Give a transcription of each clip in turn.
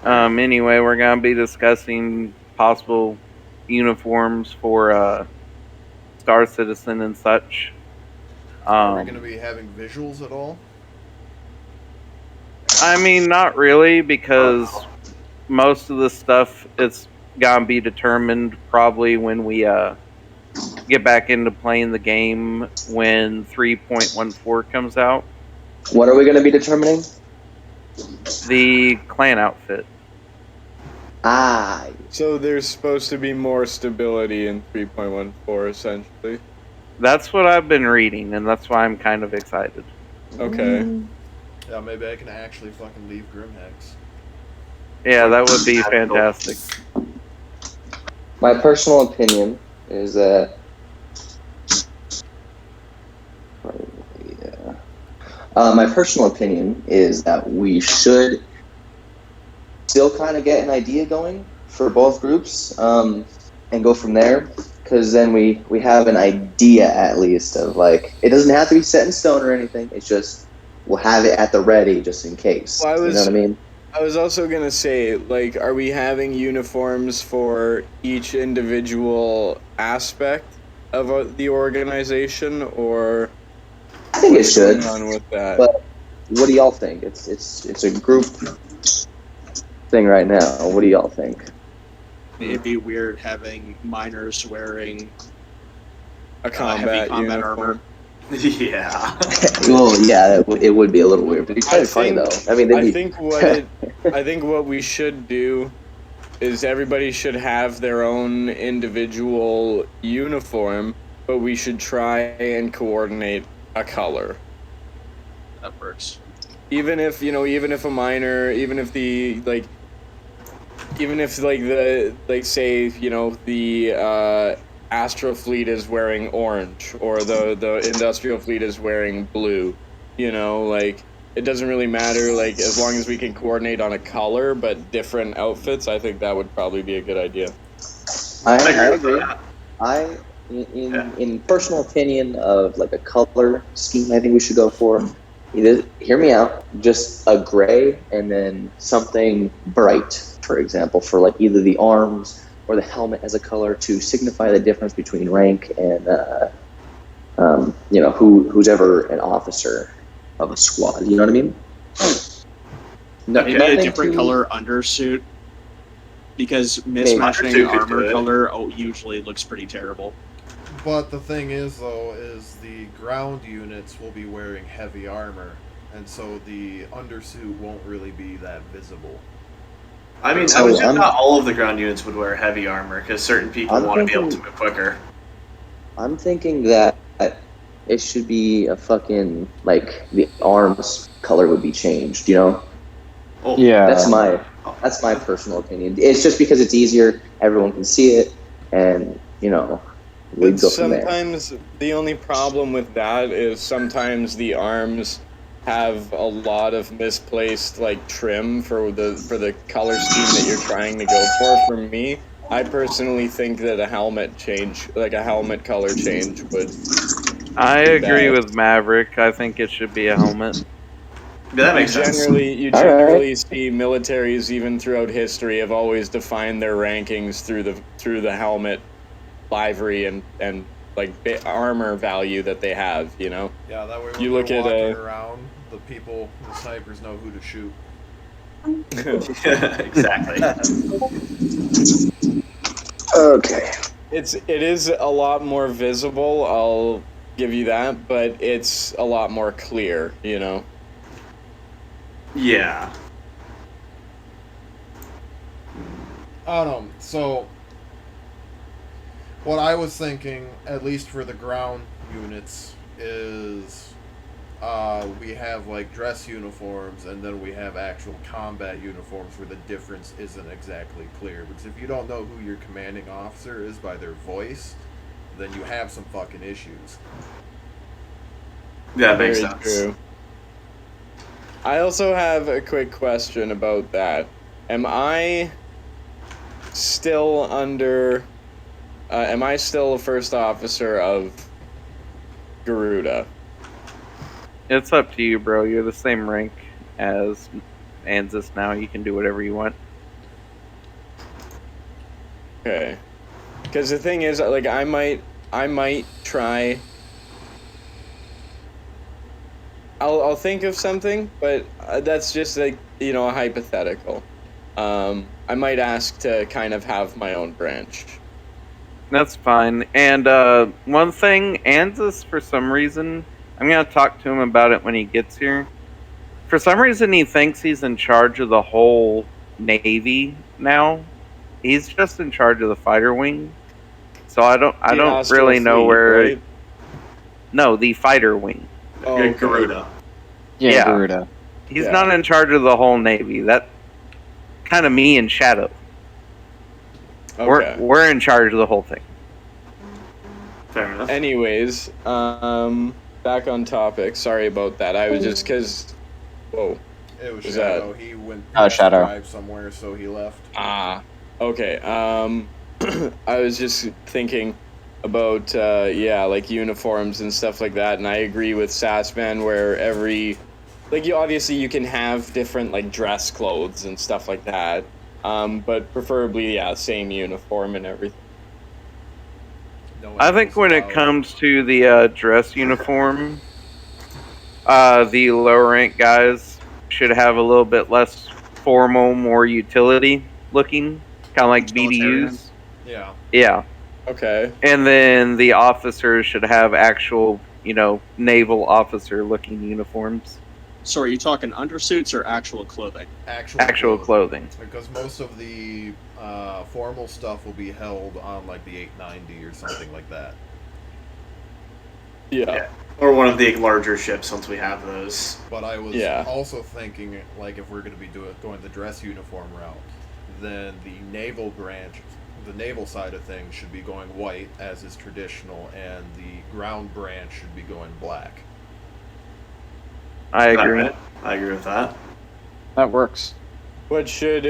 Anyway, we're gonna be discussing possible uniforms for Star Citizen and such. Are we going to be having visuals at all? I mean, not really, because most of the stuff it's gonna be determined probably when we get back into playing the game when 3.14 comes out. What are we going to be determining? The clan outfit. Ah, So there's supposed to be more stability in 3.14, essentially. That's what I've been reading, and that's why I'm kind of excited. Okay. Yeah, maybe I can actually fucking leave Grimhex. Yeah, that would be fantastic. my personal opinion is that. My personal opinion is that we should still kind of get an idea going for both groups and go from there, because then we have an idea at least of, like, it doesn't have to be set in stone or anything. It's just we'll have it at the ready just in case. Well, you know what I mean? I was also going to say, like, are we having uniforms for each individual aspect of the organization, or I think it should. what's going on with that? But what do y'all think? It's a group thing right now. What do y'all think? It'd be weird having miners wearing A heavy combat combat uniform. armor. Yeah. Well, yeah, it would be a little weird, but it's kind of funny though. I mean, I think what we should do is everybody should have their own individual uniform, but we should try and coordinate a color. That works. Even if a miner, even if the say, the Astro fleet is wearing orange, or the industrial fleet is wearing blue, it doesn't really matter, as long as we can coordinate on a color but different outfits. I think that would probably be a good idea. I agree. In personal opinion of like a color scheme, I think we should go for, hear me out, just a gray and then something bright, for example, for like either the arms or the helmet as a color to signify the difference between rank and who's ever an officer of a squad. You know what I mean? Maybe a different color undersuit, because mismatching armor color usually looks pretty terrible. But the thing is, though, is the ground units will be wearing heavy armor, and so the undersuit won't really be that visible. I mean, I would assume not all of the ground units would wear heavy armor, because certain people want to be able to move quicker. I'm thinking that it should be a fucking, like, the arms color would be changed, Oh, yeah. That's my personal opinion. It's just because it's easier, everyone can see it, and, we'd go from there. Sometimes the only problem with that is sometimes the arms have a lot of misplaced trim for the color scheme that you're trying to go for. For me, I personally think that a helmet change, a helmet color change, would. I agree with Maverick. I think it should be a helmet. Yeah, that makes sense. You generally see militaries, even throughout history, have always defined their rankings through the helmet livery and armor value that they have. Yeah, that way when you look they're at walking around, the snipers know who to shoot. Yeah, exactly. Okay. It is a lot more visible, I'll give you that, but it's a lot more clear, Yeah. I don't know. So, what I was thinking, at least for the ground units, is we have dress uniforms, and then we have actual combat uniforms where the difference isn't exactly clear. Because if you don't know who your commanding officer is by their voice, then you have some fucking issues. Yeah, that makes Very sense. true. I also have a quick question about that. Am I still a first officer of Garuda? It's up to you, bro. You're the same rank as Anzus now. You can do whatever you want. Okay. Because the thing is, like, I might try. I'll think of something, but that's just like, you know, a hypothetical. I might ask to kind of have my own branch. That's fine. And one thing, Anzus, for some reason, I'm gonna talk to him about it when he gets here. For some reason, he thinks he's in charge of the whole Navy now. He's just in charge of the fighter wing. So I don't really know Fleet, where. right? No, the fighter wing. Oh, okay. Garuda. Yeah, Garuda. He's not in charge of the whole Navy. That kind of me and Shadow. Okay. We're in charge of the whole thing. Fair enough. Anyways, back on topic. Sorry about that. I was just because. Whoa. It was Was Shadow. He went Shadow. drive somewhere, so he left. Ah. Okay. I was just thinking about like uniforms and stuff like that, and I agree with Sassman where you can have different like dress clothes and stuff like that, but preferably same uniform and everything. I think when it comes to the dress uniform, the lower rank guys should have a little bit less formal, more utility looking, kind of like BDUs. Yeah. Yeah. Okay. And then the officers should have actual, naval officer looking uniforms. So are you talking undersuits or actual clothing? Actual clothing. Because most of the formal stuff will be held on like the 890 or something like that. Yeah. Or one of the larger ships once we have those. But I was also thinking, like, if we're going to be going the dress uniform route, then the naval branch, the naval side of things, should be going white, as is traditional, and the ground branch should be going black. I agree. I agree with that. That works. What should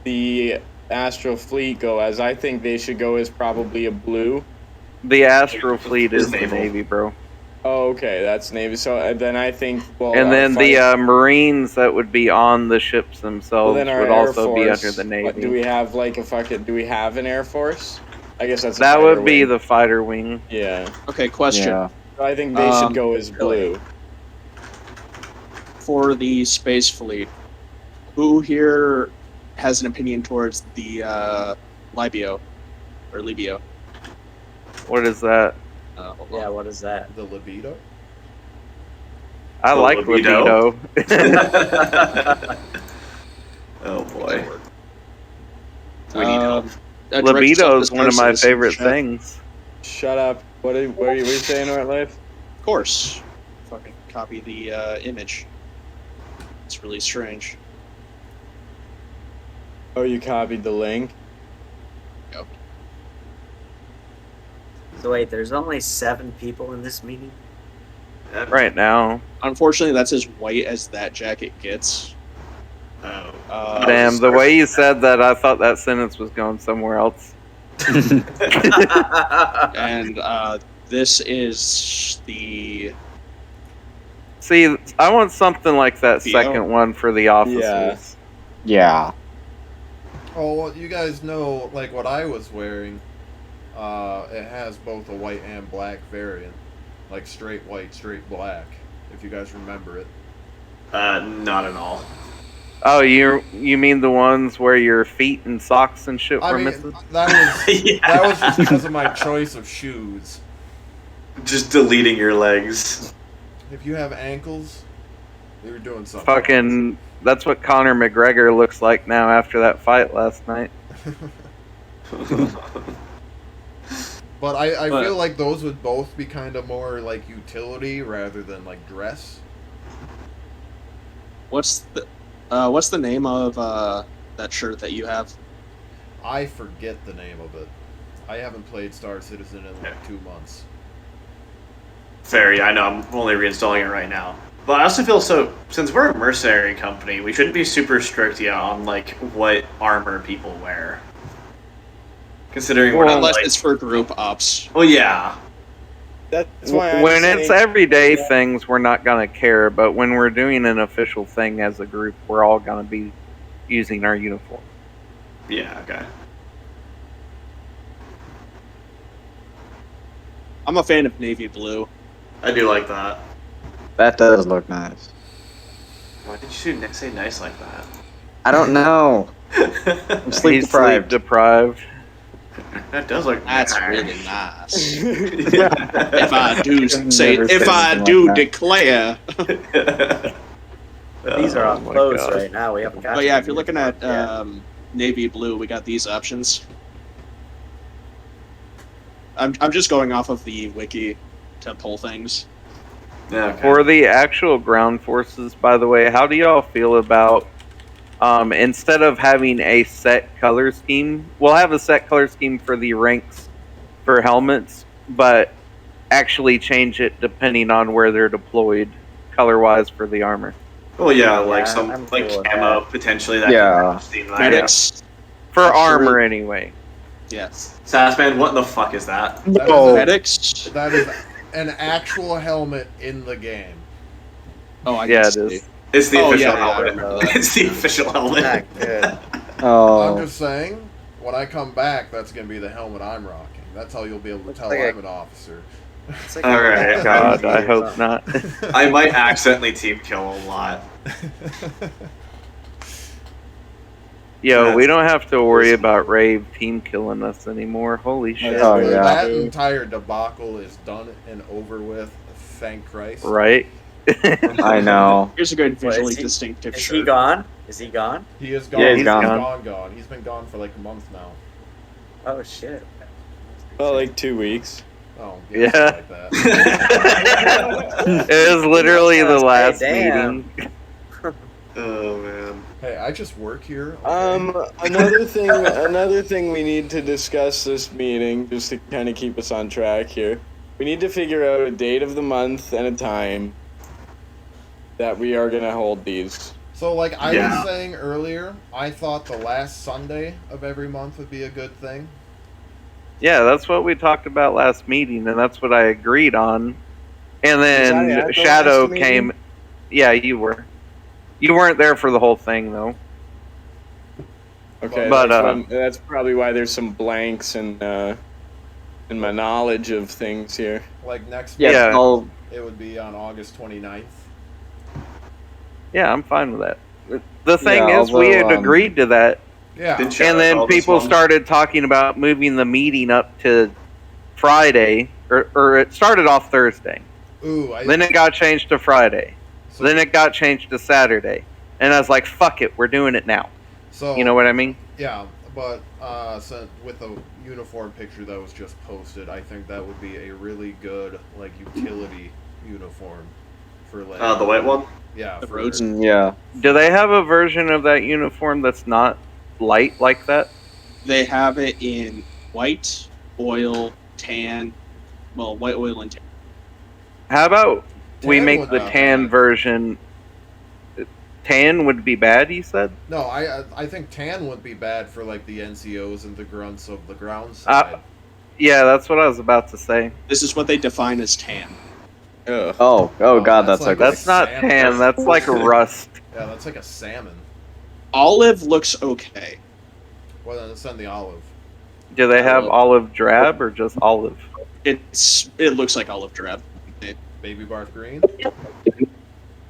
the Astral Fleet go as? I think they should go as probably a blue. The Astral Fleet is the Navy, bro. Oh, okay, that's Navy. So then I think, and then the Marines that would be on the ships themselves would also be under the Navy. What, do we have do we have an Air Force? I guess that would be the fighter wing. Yeah. Okay, question. Yeah. I think they should go as blue. For the space fleet, who here has an opinion towards the Libio or Libio? What is that? Yeah, what is that? The libido? I like libido. Oh boy. We need help. Libido is one of my favorite things. Shut up. What are you saying, Art Life? Of course. Fucking copy the image. It's really strange. Oh, you copied the link? Yep. So wait, there's only 7 people in this meeting? Right now. Unfortunately, that's as white as that jacket gets. Damn, the way you said that, I thought that sentence was going somewhere else. And this is the... See, I want something like that second one for the officers. Yeah. Oh, well, you guys know, like, what I was wearing, it has both a white and black variant. Like, straight white, straight black, if you guys remember it. Not at all. Oh, you mean the ones where your feet and socks and shit were missing? That was just because of my choice of shoes. Just deleting your legs. If you have ankles, you're doing something. Fucking, that's what Conor McGregor looks like now after that fight last night. But I feel like those would both be kind of more like utility rather than like dress. What's the name of that shirt that you have? I forget the name of it. I haven't played Star Citizen in like 2 months. Fair, yeah, I know. I'm only reinstalling it right now. But I also feel since we're a mercenary company, we shouldn't be super strict on like what armor people wear. Considering unless it's for group ops. Well, yeah. That's why when it's everyday things, we're not gonna care. But when we're doing an official thing as a group, we're all gonna be using our uniform. Yeah. Okay. I'm a fan of navy blue. I do like that. That does look nice. Why did you say nice like that? I don't know. I'm sleep He's deprived. sleep deprived. That does look That's nice. really nice. Yeah. If I do Never if said I anything do like that. declare. These are Oh on my close God. right now. We haven't got. But to yeah, the if you're looking at uniform yet. navy blue, we got these options. I'm just going off of the wiki to pull things. Yeah, okay. For the actual ground forces, by the way, how do y'all feel about instead of having a set color scheme, we'll have a set color scheme for the ranks for helmets, but actually change it depending on where they're deployed color-wise for the armor. Well, yeah, Yeah, like some I'm like cool with camo that. potentially that Yeah. could seem like Medics. For Sure. armor, anyway. Yes. Sassman, what the fuck is that? That Oh. is, Medics. that is an actual helmet in the game. Oh, I Yeah, can it see. is. It's the Oh, official yeah, helmet. yeah. It's the official helmet. Not good. I'm Oh. just saying, when I come back, that's going to be the helmet I'm rocking. That's how you'll be able to Looks tell like I'm an officer. It's like All right. God, I or hope something. not. I might accidentally team kill a lot. Yo, we That's- don't have to worry about Rave team killing us anymore. Holy shit. Oh, yeah. That entire debacle is done and over with. Thank Christ. Right? I know. Here's a good What, visually is he- distinctive Is shirt. he gone? Is he gone? He is gone. Yeah, he's he's gone. gone. He's been gone for like a month now. Oh shit. Well, like 2 weeks. Oh, Yeah. something like that. It was literally the last damn. meeting. Oh man. Hey, I just work here. Okay? Another thing we need to discuss this meeting, just to kind of keep us on track here. We need to figure out a date of the month and a time that we are gonna hold these. So, like I Yeah. was saying earlier, I thought the last Sunday of every month would be a good thing. Yeah, that's what we talked about last meeting, and that's what I agreed on. And Was I at then the Shadow last meeting? came. Yeah, you were. You weren't there for the whole thing, though. Okay, But, that's probably why there's some blanks in my knowledge of things here. Like next Yeah. Yeah. month, it would be on August 29th. Yeah, I'm fine with that. The thing Yeah, is, we had although, agreed to that, Yeah. Didn't Shadow and then call this people one? started talking about moving the meeting up to Friday, or it started off Thursday. Ooh, Then it got changed to Friday. so, Then it got changed to Saturday. And I was like, fuck it, we're doing it now. so You know what I mean? Yeah, but so with the uniform picture that was just posted, I think that would be a really good like utility uniform for like The white one? Yeah, The for roads. Yeah. Do they have a version of that uniform that's not light like that? They have it in white, oil, tan. Well, white, oil, and tan. How about we Tan make would the not tan bad. version? Tan would be bad, you said? No, I think tan would be bad for like the NCOs and the grunts of the ground side. Yeah, that's what I was about to say. This is what they define as tan. Ugh. Oh God, that's that's like- ugly. That's not salmon. tan, that's like rust. Yeah, that's like a salmon. Olive looks okay. Well, then send the olive. Do they have olive drab or just olive? It looks like olive drab. Baby bark green.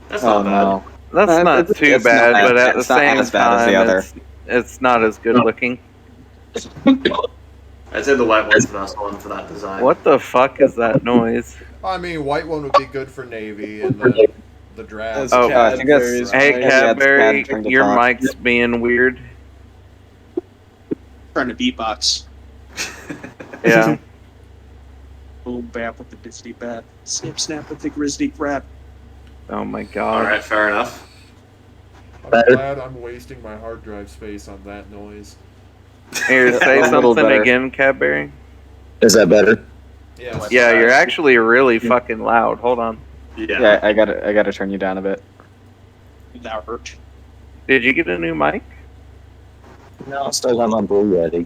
That's Oh not bad. no. That's not It's too not bad, as- but at the it's not same as bad as the time, other. it's not as good looking. I'd say the white one's the best one for that design. What the fuck is that noise? I mean, white one would be good for navy, and the drab. That's Oh, I think that's- Cadbury's Hey, mic. Yeah, it's Cadbury, bad trying to your talk. mic's being weird. Trying to beatbox. Yeah. Boom bap with the Disney bat. Snip snap with the grizzly rat. Oh my god. Alright, fair enough. I'm glad I'm wasting my hard drive space on that noise. Here, say A little something better. again, Cadbury. Is that better? Yeah. Yeah, you're actually really fucking loud. Hold on. Yeah. Yeah, I gotta turn you down a bit. That hurt. Did you get a new mic? No, still have on Blue Yeti.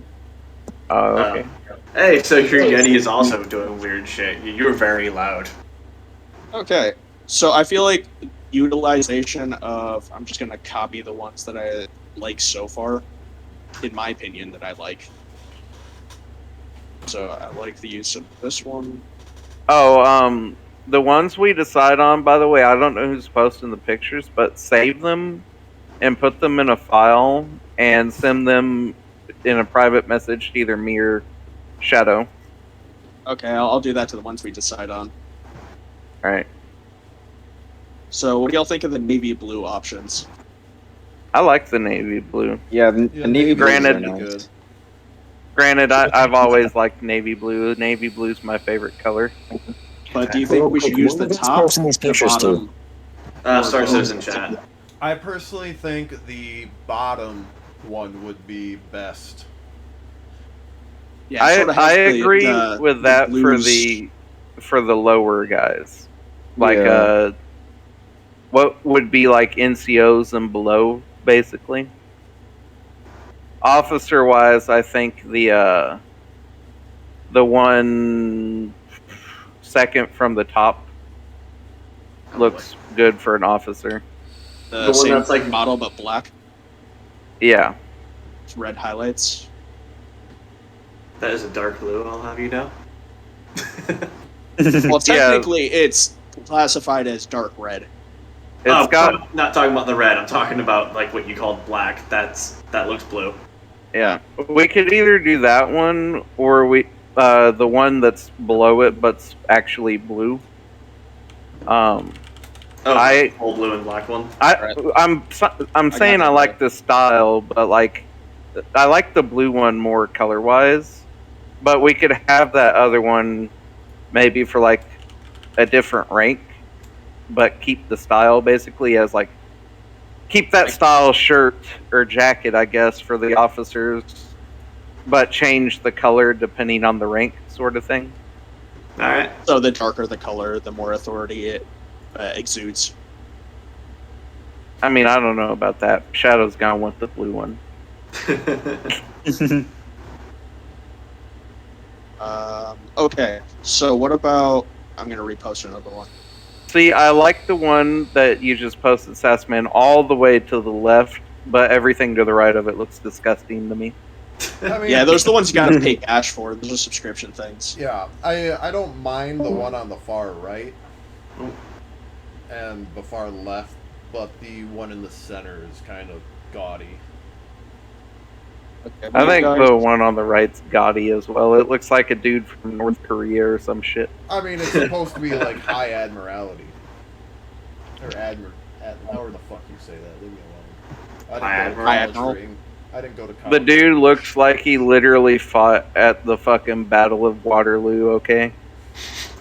Oh, okay. Hey, so your Yeti is also doing weird shit. You're very loud. Okay, so I feel like utilization of, I'm just gonna copy the ones that I like so far, in my opinion, that I like. So I like the use of this one, Oh, the ones we decide on, by the way, I don't know who's posting the pictures, but save them and put them in a file and send them in a private message to either me or Shadow. Okay, I'll do that to the ones we decide on. All right. So, what do y'all think of the navy blue options? I like the navy blue. Yeah, the navy blues Granted- are pretty nice. good. Granted, I've always liked navy blue. Navy blue's my favorite color. But do you think we should use the top, the bottom? Star Citizen chat. I personally think the bottom one would be best. Yeah, it sorta has I the- agree the- with the that blues. for the lower guys. Like Yeah. what would be like NCOs and below, basically. Officer wise, I think the one second from the top looks good for an officer. The one same that's like- model but black, Yeah. with red highlights. That is a dark blue, I'll have you know. Well, technically, it's classified as dark red. It's got I'm not talking about the red. I'm talking about like what you called black. That looks blue. yeah. We could either do that one or the one that's below it but's actually blue. Oh, whole blue and black one. I'm saying I like the style, but like I like the blue one more color wise. But we could have that other one maybe for like a different rank, but keep the style basically as like keep that style shirt or jacket, I guess, for the officers, but change the color depending on the rank, sort of thing. All right. So the darker the color, the more authority it exudes. I mean, I don't know about that. Shadow's gonna want the blue one. Okay, so what about... I'm going to repost another one. See, I like the one that you just posted, Sassman, all the way to the left, but everything to the right of it looks disgusting to me. I mean, Yeah, those are the ones you got to pay cash for. Those are subscription things. Yeah, I don't mind the one on the far right and the far left, but the one in the center is kind of gaudy. Okay, I think guys- the one on the right's gaudy as well. It looks like a dude from North Korea or some shit. I mean, it's supposed to be like high admiralty. Or however the fuck you say that. Leave me alone. I didn't go to college for I didn't go to college. The dude looks like he literally fought at the fucking Battle of Waterloo, okay?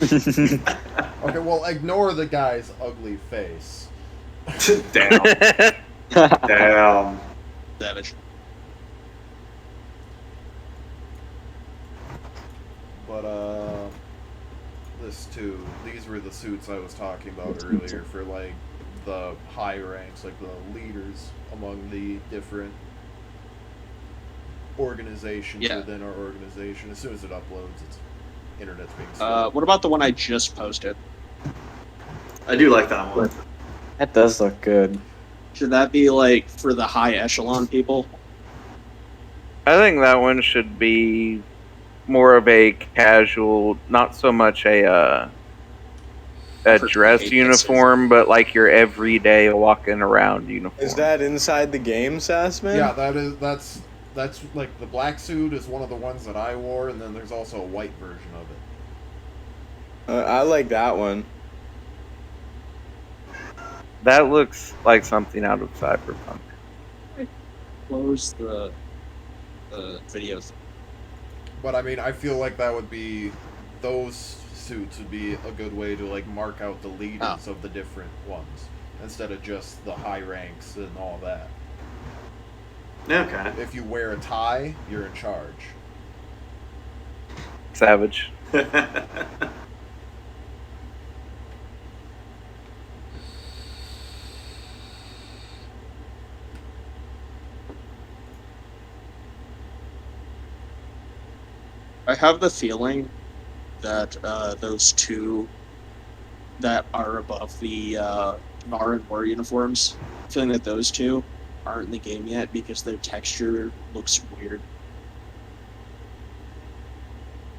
Okay, well, ignore the guy's ugly face. Damn. Damn. Savage. But, these were the suits I was talking about earlier for, like, the high ranks, like the leaders among the different organizations within our organization. As soon as it uploads, its internet's being slow. What about the one I just posted? I do like that one. That does look good. Should that be, like, for the high echelon people? I think that one should be more of a casual, not so much a dress uniform, but like your everyday walking around uniform. Is that inside the game, Sassman? Yeah, that's like the black suit is one of the ones that I wore, and then there's also a white version of it. I like that one. That looks like something out of Cyberpunk. Close the videos. But I mean, I feel like that would be those suits would be a good way to like mark out the leaders of the different ones instead of just the high ranks and all that. Okay. If you wear a tie, you're in charge. Savage. I have the feeling that those two that are above the NAR and War uniforms, feeling that those two aren't in the game yet because their texture looks weird.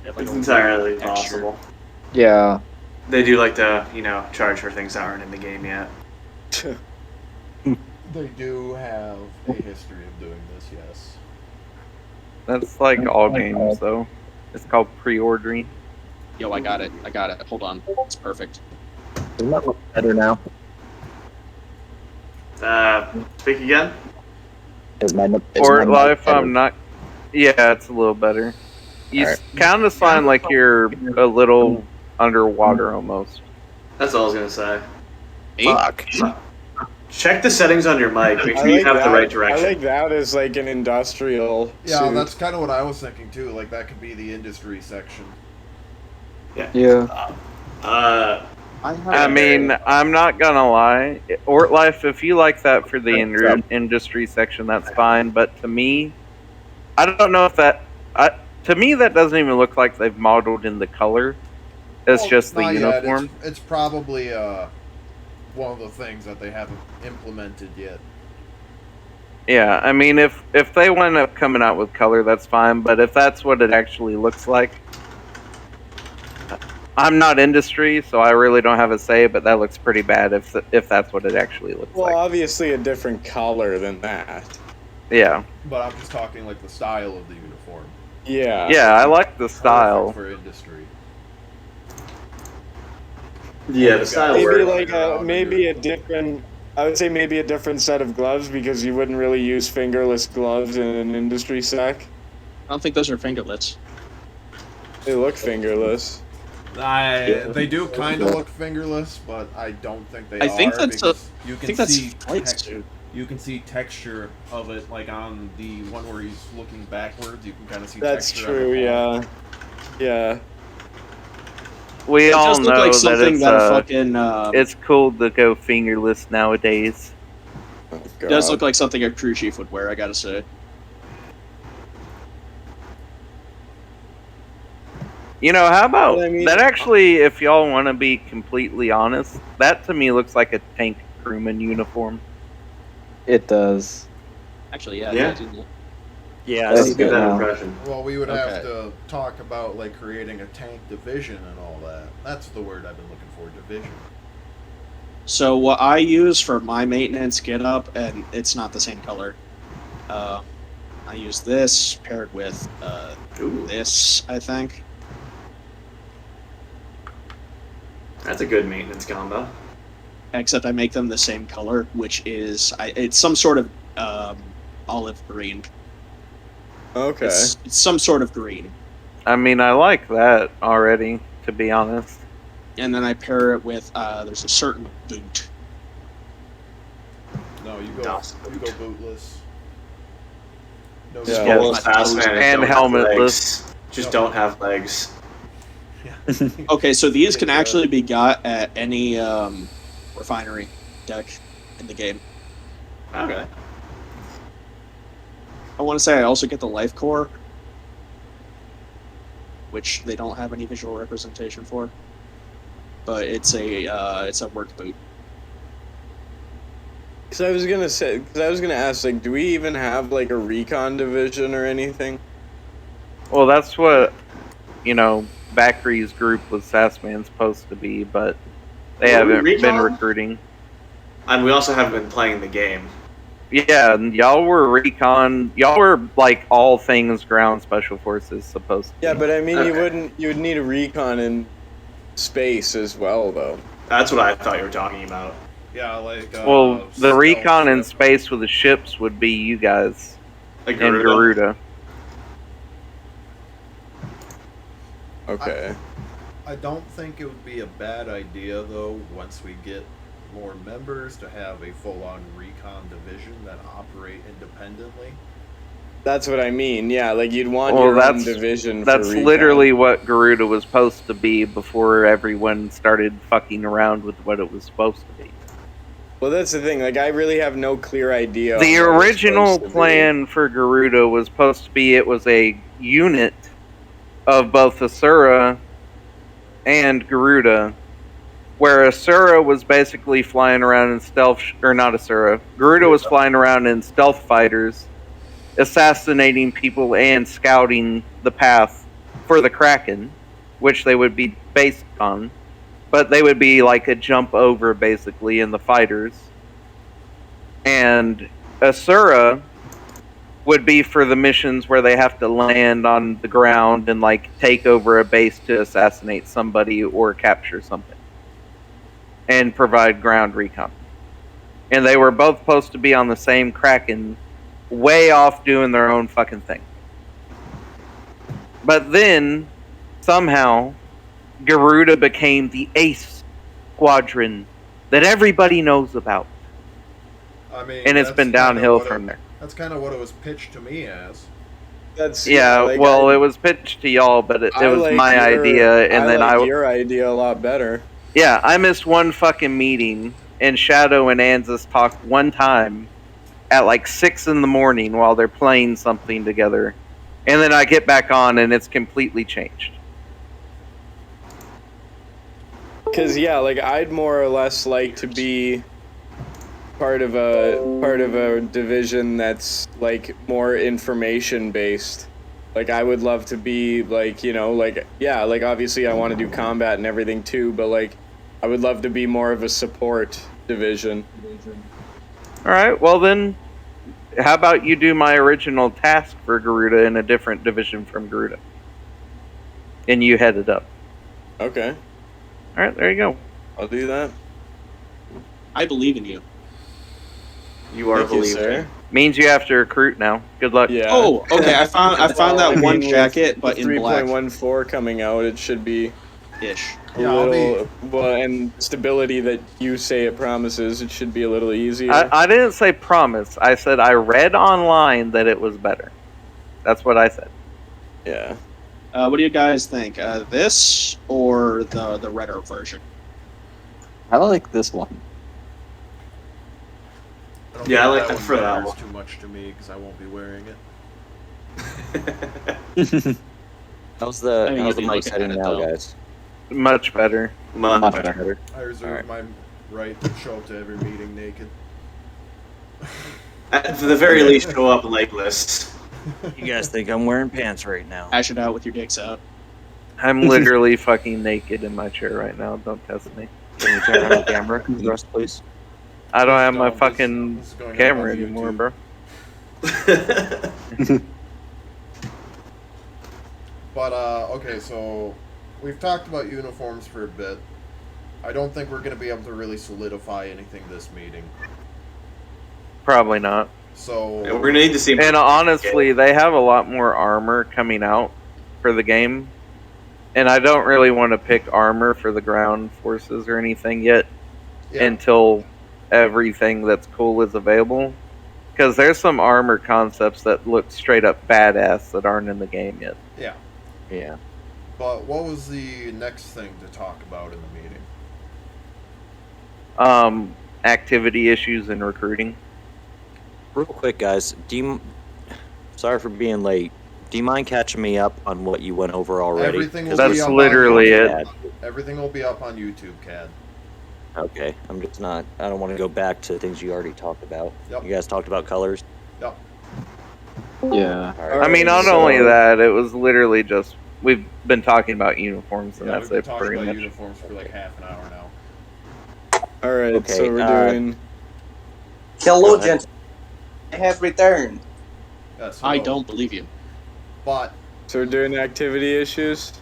It's entirely possible. Yeah. They do like to, charge for things that aren't in the game yet. They do have a history of doing this, yes. That's like all games, though. It's called pre-ordering. Yo, I got it. Hold on. It's perfect. Doesn't that look better now? Speak again? Or life, I'm not. Yeah, it's a little better. You kind of sound like you're a little underwater almost. That's all I was gonna say. Fuck. Check the settings on your mic. Make sure I you like have that. the right direction. I like that as like an industrial. Yeah, suit. that's kind of what I was thinking too. Like that could be the industry section. Yeah. I mean, I'm not gonna lie. Ortlife, if you like that for the industry section, that's fine. But to me, I don't know if that. To me, that doesn't even look like they've modeled in the color. It's just the not yet. uniform. It's probably one of the things that they haven't implemented yet. Yeah, I mean, if they wind up coming out with color, that's fine. But if that's what it actually looks like, I'm not industry, so I really don't have a say. But that looks pretty bad if that's what it actually looks Well, like. obviously a different color than that. Yeah. But I'm just talking like the style of the uniform. Yeah. Yeah, I like the style. For industry. Yeah, the style Maybe works. like maybe a different. I would say maybe a different set of gloves because you wouldn't really use fingerless gloves in an industry sec. I don't think those are fingerless. They look fingerless. They do kind of look fingerless, but I don't think they are. I think that's you can see you can see texture of it, like on the one where he's looking backwards. You can kind of see. That's texture true. on the Yeah. We It all does look know like that something it's that fucking. it's cool to go fingerless nowadays. Oh, It does look like something a crew chief would wear. I gotta say. You know, how about Well, I mean- that? Actually, if y'all want to be completely honest, that to me looks like a tank crewman uniform. It does. Actually, yeah. Yeah. that didn't- Yeah, That's Give that good now. impression. Well, we would Okay. have to talk about like creating a tank division and all that. That's the word I've been looking for. Division. So what I use for my maintenance get up, and it's not the same color. I use this paired with this, I think. That's a good maintenance combo. Except I make them the same color, which is it's some sort of olive green. Okay. It's some sort of green, I mean, I like that already, to be honest. and then I pair it with there's a certain boot. No, you go bootless. No, Yeah. Yeah, Oh, those fast man and don't have helmetless. legs. Just don't have legs. Okay, so these can actually be got at any refinery deck in the game. Okay. I want to say I also get the life core, which they don't have any visual representation for, but it's a work boot. Because I was gonna ask, like, do we even have like a recon division or anything? Well, that's what, Backery's group with Sassman's supposed to be, but they Were we haven't been recon? recruiting. And we also haven't been playing the game. Yeah, and y'all were recon. Y'all were like all things ground special forces supposed to be. Yeah, but I mean, Okay. you would need a recon in space as well, though. That's what I thought you were talking about. Yeah, like. Well, the stealth recon in ship. space with the ships would be you guys Like and Garuda. Okay. I don't think it would be a bad idea, though, once we get more members, to have a full-on recon division that operate independently. That's what I mean. Yeah, like you'd want Well, your own that's- division. That's for recon. literally what Garuda was supposed to be before everyone started fucking around with what it was supposed to be. Well, that's the thing. Like, I really have no clear idea. The on what it's original supposed to be. plan for Garuda was supposed to be it was a unit of both Asura and Garuda, where Asura was basically flying around in stealth, or not Asura, Garuda was flying around in stealth fighters, assassinating people and scouting the path for the Kraken. which they would be based on, but they would be like a jump over basically in the fighters. And Asura would be for the missions where they have to land on the ground and like take over a base to assassinate somebody or capture something and provide ground recon. And they were both supposed to be on the same Kraken, way off doing their own fucking thing. But then, somehow, Garuda became the ace squadron that everybody knows about. I mean, And it's that's been kinda downhill what from there. That's kind of what it was pitched to me as. That's Yeah, like, well, it was pitched to y'all, but it was like my idea, and then like your idea a lot better. Yeah, I missed one fucking meeting, and Shadow and Anzus talked one time at like 6 in the morning while they're playing something together, and then I get back on, and it's completely changed. Because yeah, like I'd more or less like to be part of a division that's like more information based. Like I would love to be like, you know, like yeah, like obviously I want to do combat and everything too, but like I would love to be more of a support division. All right, well then, how about you do my original task for Garuda in a different division from Garuda, and you head it up. Okay, All right, there you go. I'll do that. I believe in you. You are Thank you, believed sir. in. Means you have to recruit now. Good luck. Yeah. Oh, okay. I found that I one mean, jacket, with but in black 3.14 coming out, it should be ish. a Yeah, I'll little well, and stability that you say it promises, it should be a little easier. I didn't say promise. I said I read online that it was better. That's what I said. Yeah. What do you guys think? This or the redder version? I like this one. don't Yeah, I think like for that matters one. too much to me because I won't be wearing it. How's I the mean, how's you'll the be mic looking setting at it, now, though. guys? Much better. Much better. I reserve Alright. my right to show up to every meeting naked. At the very least, show up legless. You guys think I'm wearing pants right now? Hash it out with your dicks out. I'm literally fucking naked in my chair right now. Don't test me. Can you turn on the camera for us, please? I don't have my This fucking is going up camera on anymore, YouTube. bro. But okay, so we've talked about uniforms for a bit. I don't think we're going to be able to really solidify anything this meeting. Probably not. So We're gonna need to see. And honestly, they have a lot more armor coming out for the game. And I don't really want to pick armor for the ground forces or anything yet yeah, until everything that's cool is available. Because there's some armor concepts that look straight up badass that aren't in the game yet. yeah. Yeah. But what was the next thing to talk about in the meeting? Activity issues and recruiting. Real quick, guys. Sorry for being late. Do you mind catching me up on what you went over already? Everything will 'Cause be That's up on literally YouTube. it. Everything will be up on YouTube, Cad. Okay, I'm just not. I don't want to go back to things you already talked about. Yep. You guys talked about colors. Yep. Yeah. All right. I mean, not so- only that, it was literally just we've been talking about uniforms, and Yeah, that's we've been it talking pretty about much. uniforms for like half an hour now. All right, Okay, so we're doing. Hello, Go ahead. gentlemen. I have returned. Yes, I hello. don't believe you. But So we're doing activity issues.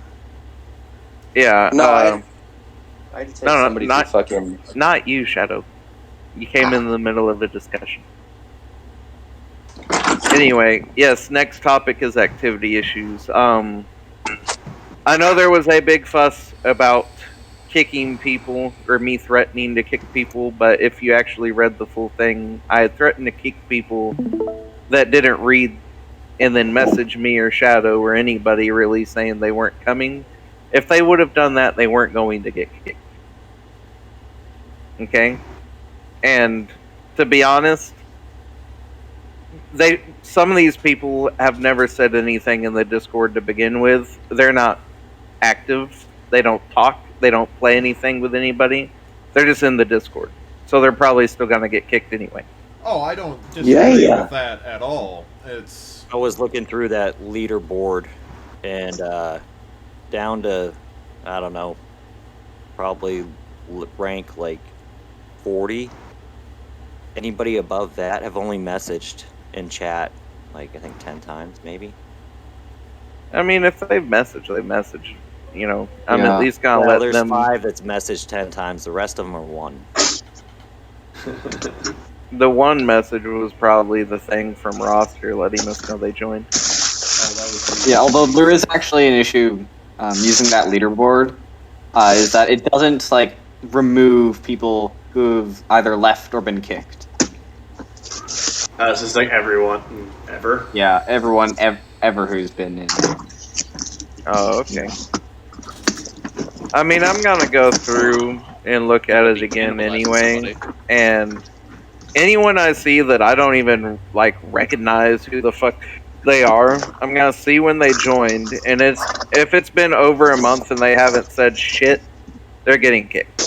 Yeah. No, I just had no, somebody not- to fucking. Not you, Shadow. You came in the middle of a discussion. Anyway, yes, next topic is activity issues. I know there was a big fuss about kicking people, or me threatening to kick people, but if you actually read the full thing, I had threatened to kick people that didn't read and then message me or Shadow or anybody really saying they weren't coming. If they would have done that, they weren't going to get kicked. Okay? And to be honest, some of these people have never said anything in the Discord to begin with. They're not active. They don't talk. They don't play anything with anybody. They're just in the Discord. So they're probably still going to get kicked anyway. oh, I don't disagree Yeah. with that at all. It's I was looking through that leaderboard, and down to I don't know, probably rank like 40. Anybody above that have only messaged in chat like I think 10 times maybe. I mean, if they've messaged, they message. You know, I'm at Yeah. least gonna Well, let there's them. 5 that's messaged 10 times. The rest of them are 1. The one message was probably the thing from roster letting us know they joined. Oh, that was me. Yeah, although there is actually an issue using that leaderboard, is that it doesn't like remove people who've either left or been kicked. It's just like everyone ever. Yeah, everyone ever who's been in. Oh, okay. I mean, I'm gonna go through and look at it again Cannibalizing anyway, somebody. and anyone I see that I don't even like recognize who the fuck they are, I'm gonna see when they joined, and if it's been over a month and they haven't said shit, they're getting kicked.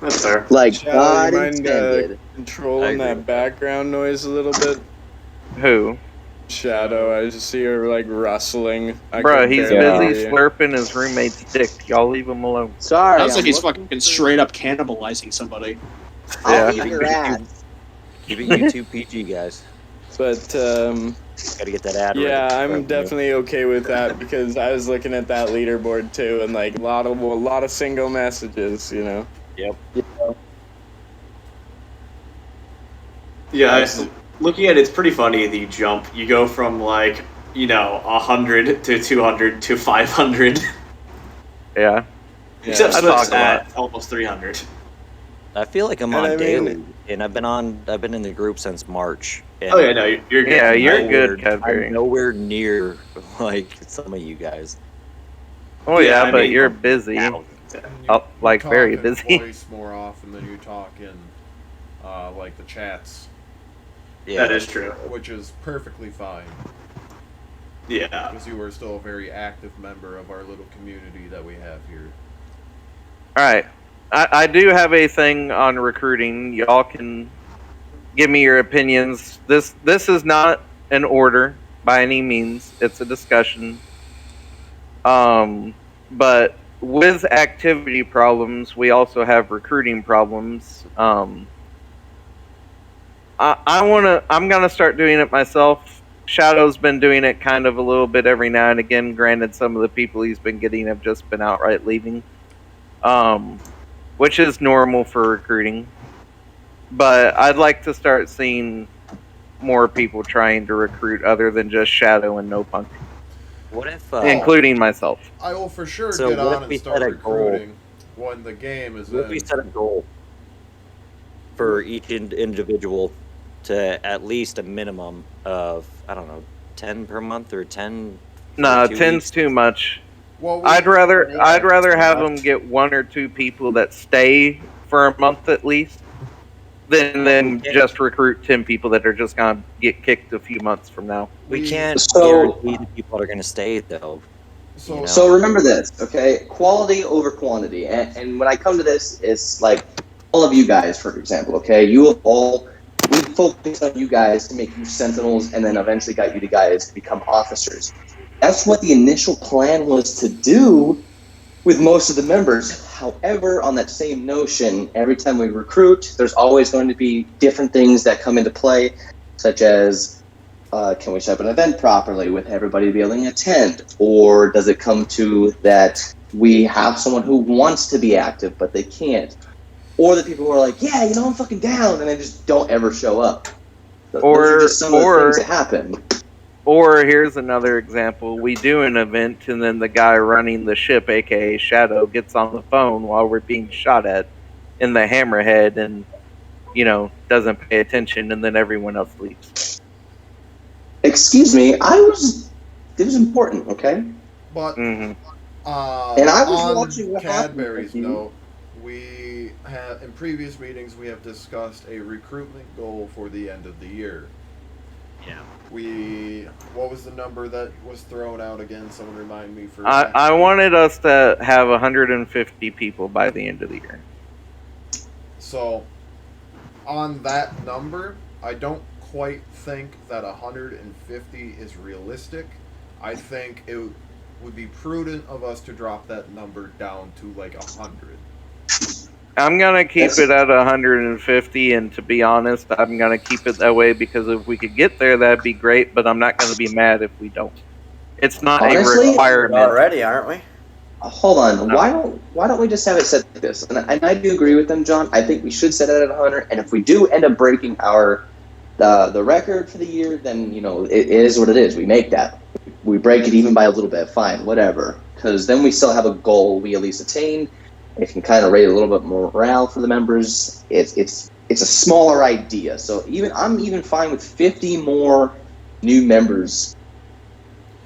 That's fair. Like Shadow, you God mind intended. controlling I agree that with background noise a little bit? Who? Shadow, I just see her like rustling. I Bruh, could he's barely busy hear you. slurping his roommate's dick. Y'all leave him alone. Sorry, Sounds like I'm he's looking fucking for- straight up cannibalizing somebody. I'll Yeah. eat your ass. Keep it YouTube PG, guys. But Gotta get that ad yeah, I'm revenue. definitely okay with that because I was looking at that leaderboard too, and like a lot of single messages, you know. Yep. Yeah, looking at it, it's pretty funny the jump. You go from like 100 to 200 to 500. Yeah. Except I Swift's talk a lot. at almost 300. I feel like I'm And on I daily, mean- and I've been in the group since March. And Oh yeah, no, you're good. Yeah, you're nowhere- good, Cadbury. I'm nowhere near like some of you guys. Oh Yeah, yeah, I but mean- you're busy. Thousands. And Oh, like, talk very in busy. voice more often than you talk in like the chats, Yeah, That is true. which is perfectly fine Yeah. because you are still a very active member of our little community that we have here. All right. I do have a thing on recruiting. Y'all can give me your opinions. This is not an order by any means. It's a discussion. But with activity problems, we also have recruiting problems. I'm gonna start doing it myself. Shadow's been doing it kind of a little bit every now and again. Granted, some of the people he's been getting have just been outright leaving, which is normal for recruiting. But I'd like to start seeing more people trying to recruit other than just Shadow and No Punk, What if including myself. I will for sure So get what on if and we start set a goal? recruiting when the game is what if we in. set a goal for each individual to at least a minimum of 10 per month or 10? for No, 2 10's weeks? too much. Well, I'd rather too have much. them get 1 or 2 people that stay for a month at least, than them just recruit 10 people that are just gonna get kicked a few months from now. We can't So- guarantee the people are going to stay though. So, you know? So remember this, okay? Quality over quantity. And when I come to this, it's like all of you guys, for example, okay? We focused on you guys to make you sentinels and then eventually got you to guys to become officers. That's what the initial plan was to do with most of the members. However, on that same notion, every time we recruit, there's always going to be different things that come into play, such as can we set up an event properly with everybody to be able to attend? Or does it come to that we have someone who wants to be active, but they can't? Or the people who are like, yeah, I'm fucking down, and they just don't ever show up. Those are just some of the things that happen. Or here's another example. We do an event and then the guy running the ship, aka Shadow, gets on the phone while we're being shot at in the hammerhead and, doesn't pay attention, and then everyone else leaves. Excuse me, it was important, okay? but Mm-hmm. And I was on watching what happened, Cadbury's thank you. note, we have in previous meetings we have discussed a recruitment goal for the end of the year. Yeah. What was the number that was thrown out again? Someone remind me for. I wanted us to have 150 people by the end of the year. So, on that number, I don't quite think that 150 is realistic. I think would be prudent of us to drop that number down to like 100? I'm gonna keep it at 150, and to be honest, I'm gonna keep it that way because if we could get there, that'd be great. But I'm not gonna be mad if we don't. It's not Honestly, a requirement already, aren't we? Hold on. No. Why don't we just have it set like this? And I do agree with them, John. I think we should set it at 100. And if we do end up breaking our the record for the year, then it is what it is. We make that. We break it even by a little bit. Fine, whatever. Because then we still have a goal we at least attained. It can kind of raise a little bit more morale for the members. It's a smaller idea. So I'm even fine with 50 more new members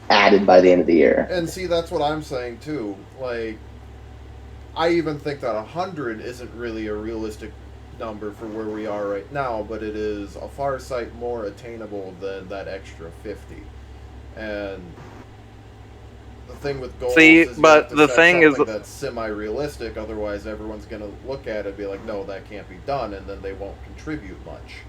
added by the end of the year. And see, that's what I'm saying too. Like, I even think that 100 isn't really a realistic number for where we are right now, but it is a far sight more attainable than that extra 50. And the thing with goals is but the thing is that's semi-realistic, otherwise everyone's going to look at it and be like, no, that can't be done, and then they won't contribute much.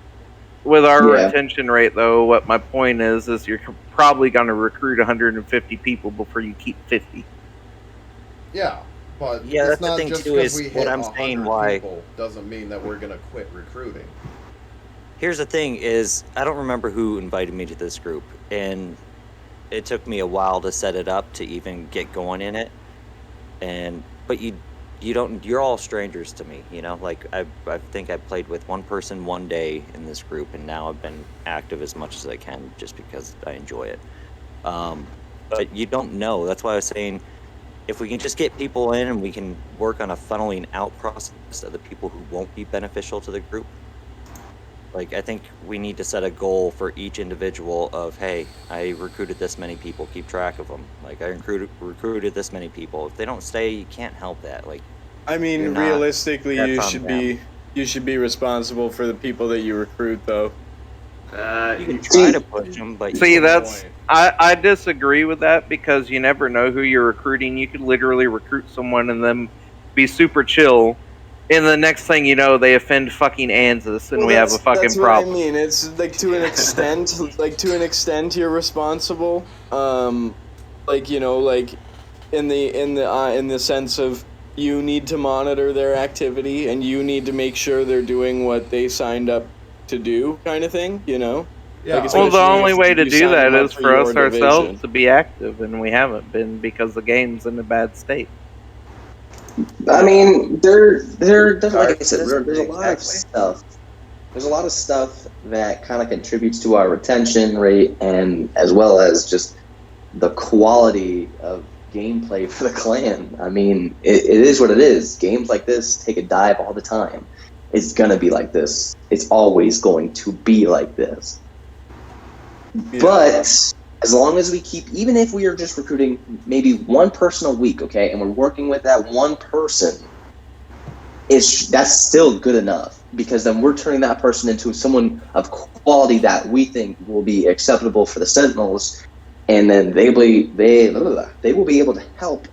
with our retention rate, though. What my point is you're probably going to recruit 150 people before you keep 50. Yeah, but Yeah, it's that's the not thing, just too, because is we what hit I'm 100 saying why- people doesn't mean that we're going to quit recruiting. Here's the thing: is I don't remember who invited me to this group, and it took me a while to set it up to even get going in it. But you're all strangers to me, Like I think I played with one person one day in this group, and now I've been active as much as I can just because I enjoy it. But you don't know. That's why I was saying, if we can just get people in and we can work on a funneling out process of the people who won't be beneficial to the group. Like, I think we need to set a goal for each individual of, hey, I recruited this many people, keep track of them. Like, I recruited this many people. If they don't stay, you can't help that. Like, I mean, realistically, you should be responsible for the people that you recruit, though. you can try to push them, but I disagree with that because you never know who you're recruiting. You could literally recruit someone and then be super chill. And the next thing you know, they offend fucking Anzus, and we have a fucking that's problem. What I mean. It's like to an extent, you're responsible. Like in the sense of you need to monitor their activity and you need to make sure they're doing what they signed up to do, kind of thing. Yeah. Like, well, the only way to do that is for us division. ourselves to be active, and we haven't been because the game's in a bad state. I mean, they're like I said, there's a lot of stuff. There's a lot of stuff that kind of contributes to our retention rate, and as well as just the quality of gameplay for the clan. I mean, it is what it is. Games like this take a dive all the time. It's gonna be like this. It's always going to be like this. Yeah. But as long as we keep, even if we are just recruiting maybe one person a week, okay, and we're working with that one person, that's still good enough, because then we're turning that person into someone of quality that we think will be acceptable for the Sentinels, and then they will be able to help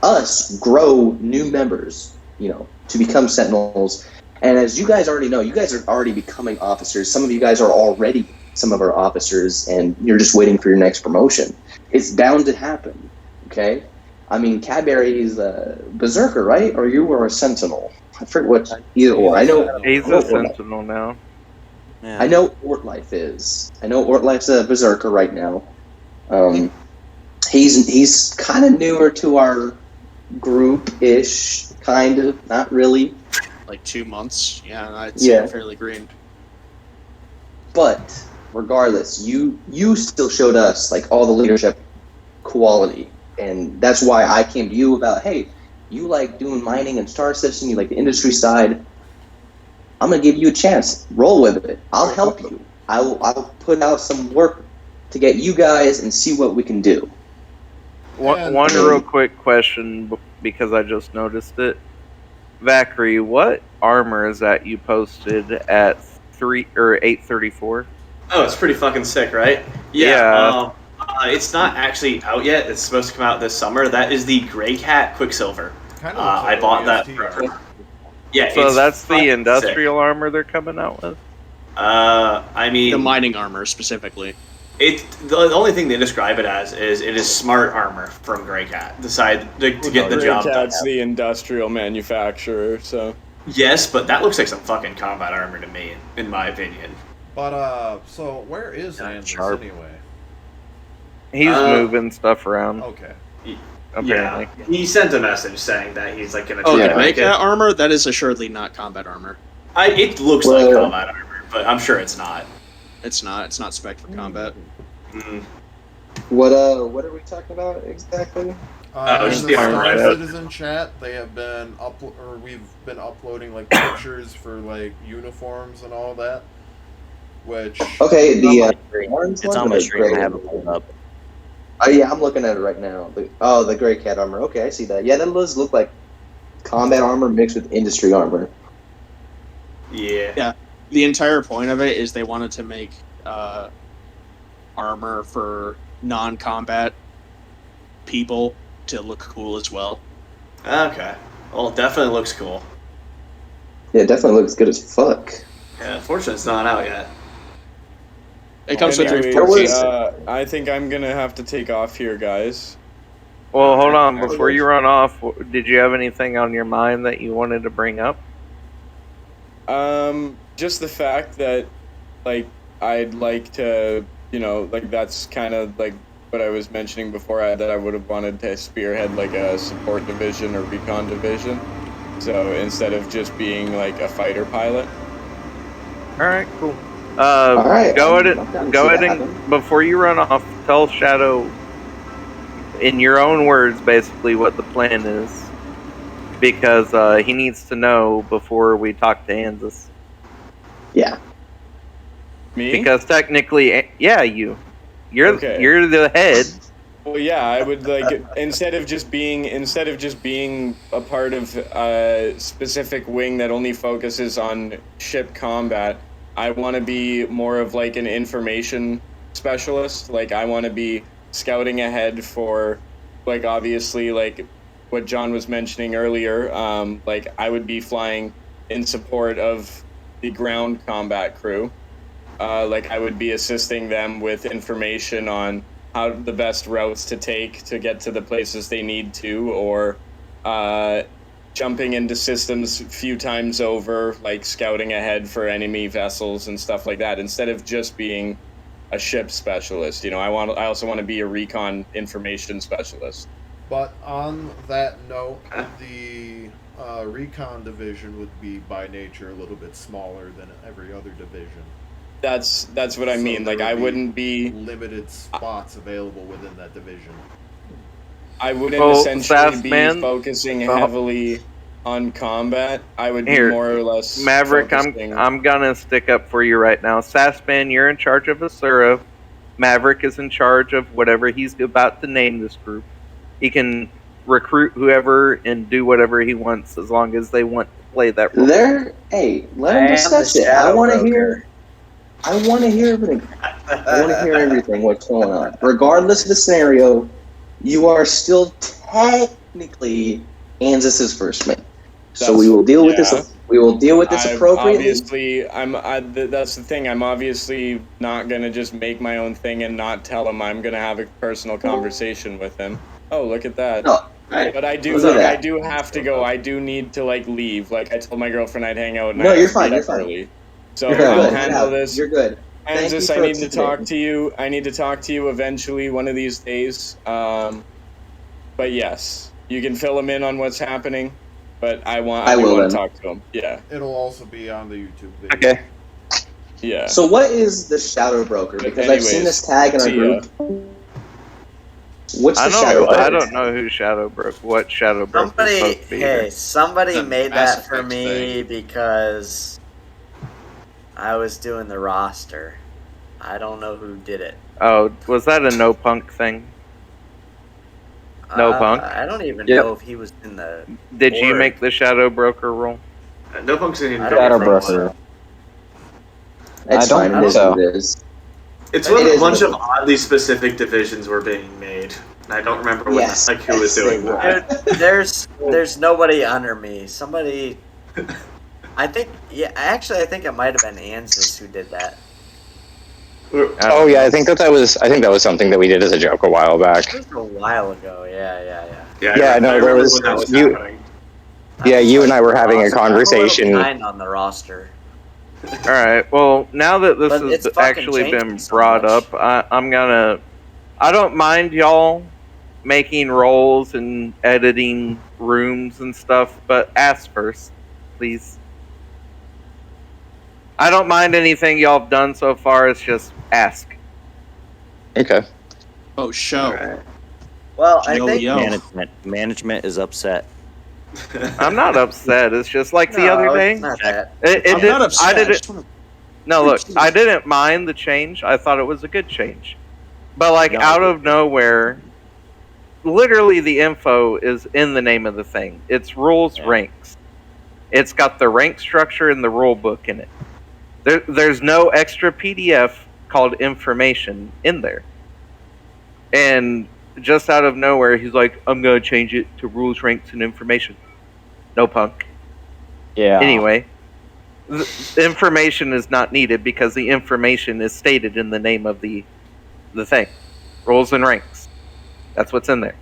us grow new members, to become Sentinels. And as you guys already know, you guys are already becoming officers. Some of you guys are already some of our officers, and you're just waiting for your next promotion. It's bound to happen, okay? I mean, Cadbury's a Berserker, right? Or you were a Sentinel? I forget what either or. I know he's a Sentinel now. Yeah. I know Ortlife is. I know Ortlife's a Berserker right now. He's kind of newer to our group-ish, kind of, not really. Like 2 months, yeah, I'd say fairly green. But regardless, you still showed us like all the leadership quality, and that's why I came to you about, hey, you like doing mining and Star Citizen, you like the industry side. I'm gonna give you a chance. Roll with it. I'll help you. I'll put out some work to get you guys and see what we can do. One real quick question, because I just noticed it. Valkyrie, what armor is that you posted at 834? Oh, it's pretty fucking sick, right? Yeah. It's not actually out yet. It's supposed to come out this summer. That is the Grey Cat Quicksilver. I bought that. Yeah. So that's the industrial armor they're coming out with. I mean the mining armor specifically. The only thing they describe it as is it is smart armor from Grey Cat. Decide to get the Grey job done. Cat's the industrial manufacturer, so. Yes, but that looks like some fucking combat armor to me, in my opinion. But so where is Not Anzus sharp. anyway? He's moving stuff around. Okay. Apparently. Yeah, he sent a message saying that he's like gonna Oh, try the to Grey make it. Cat armor? That is assuredly not combat armor. It looks like combat armor, but I'm sure it's not. It's not. It's not spec for combat. Mm. What are we talking about exactly? In just the the armor, Star right? Citizen chat, they have been we've been uploading like pictures for like uniforms and all that. Which Okay, the orange It's one on or my the screen. I gray have one? it pulled up. Oh yeah, I'm looking at it right now. The Grey Cat armor. Okay, I see that. Yeah, that does look like combat armor mixed with industry armor. Yeah. The entire point of it is they wanted to make armor for non-combat people to look cool as well. Okay. Well, it definitely looks cool. Yeah, it definitely looks good as fuck. Yeah, unfortunately, it's not out yet. It comes with Anyways, 314. I think I'm gonna have to take off here, guys. Well, hold on. Before you run off, did you have anything on your mind that you wanted to bring up? Just the fact that, like, I'd like to, like, that's kind of like what I was mentioning before, that I would have wanted to spearhead, like, a support division or recon division. So instead of just being, like, a fighter pilot. Alright, cool. Alright, Go I'm ahead down to go see ahead that and, happen. before you run off, tell Shadow, in your own words, basically what the plan is. Because he needs to know before we talk to Anzus. Yeah. Me? Because technically, yeah, you're Okay. you're the head. Well, yeah, I would like instead of just being a part of a specific wing that only focuses on ship combat, I want to be more of like an information specialist. Like I want to be scouting ahead for, like obviously like what John was mentioning earlier. Like I would be flying in support of the ground combat crew. Like I would be assisting them with information on how the best routes to take to get to the places they need to, or jumping into systems a few times over, like scouting ahead for enemy vessels and stuff like that, instead of just being a ship specialist. I also want to be a recon information specialist. But on that note, the Recon Division would be by nature a little bit smaller than every other division. That's what I So mean. Like there I would wouldn't be limited spots available within that division. I wouldn't Oh, essentially be Sassman? focusing Oh. heavily on combat. I would be Here, more or less Maverick, focusing... I'm gonna stick up for you right now. Sassman, you're in charge of Asura. Maverick is in charge of whatever he's about to name this group. He can recruit whoever and do whatever he wants as long as they want to play that role. Hey, let them discuss it. I want to hear everything. I want to hear everything. What's going on? Regardless of the scenario, you are still technically Anzus's first mate. So we will deal with this. We will deal with this appropriately. Obviously, that's the thing. I'm obviously not gonna just make my own thing and not tell him. I'm gonna have a personal conversation with him. Oh, look at that. No, but I do have to go. I do need to leave. Like I told my girlfine I'd hang out and I you're have to fine. meet You're up fine. early. So You're I'll good. handle this. You're good. Thank you Anzus, for I need to participating. talk to you. I need to talk to you eventually, one of these days. But yes, you can fill him in on what's happening. But I want to talk to him. Yeah. It'll also be on the YouTube video. Okay. Yeah. So what is the Shadow Broker? Because I've seen this tag in our group. What's the Shadow Broker? I don't know who Shadow Broker. What Shadow Broker is supposed to be here. Somebody made that for Effect me because I was doing the roster. I don't know who did it. Oh, was that a no punk thing? No punk? I don't even know if he was in the. Did you board. make the Shadow Broker role? No punk's in I don't Shadow think Broker. It's I don't fine. think so. It is. It's when It a is bunch no of oddly specific divisions were being made. And I don't remember what, Yes, who was yes, doing they were. that. There's nobody under me. Somebody. I think it might have been Anzus who did that. Oh yeah, I think that was something that we did as a joke a while back. It was a while ago. Yeah. Yeah, I no, there remember was when that was you. happening. Yeah, you and I were The having a roster. I'm a conversation. little behind on the roster. All right. Well, now that this But has it's fucking actually been changing so brought much. up, I don't mind y'all making roles and editing rooms and stuff, but ask first, please. I don't mind anything y'all have done so far. It's just ask. Okay. Oh, show. Alright. Well, I think Management is upset. I'm not upset. It's just like the other day. It's not that. I'm not upset. I didn't. No, look, I didn't mind the change. I thought it was a good change. But like out of nowhere, literally the info is in the name of the thing. It's rules ranks. It's got the rank structure and the rule book in it. There's no extra PDF called information in there. And just out of nowhere, he's like, I'm going to change it to rules, ranks, and information. No, punk. Yeah. Anyway, the information is not needed because the information is stated in the name of the thing. Rules and ranks. That's what's in there.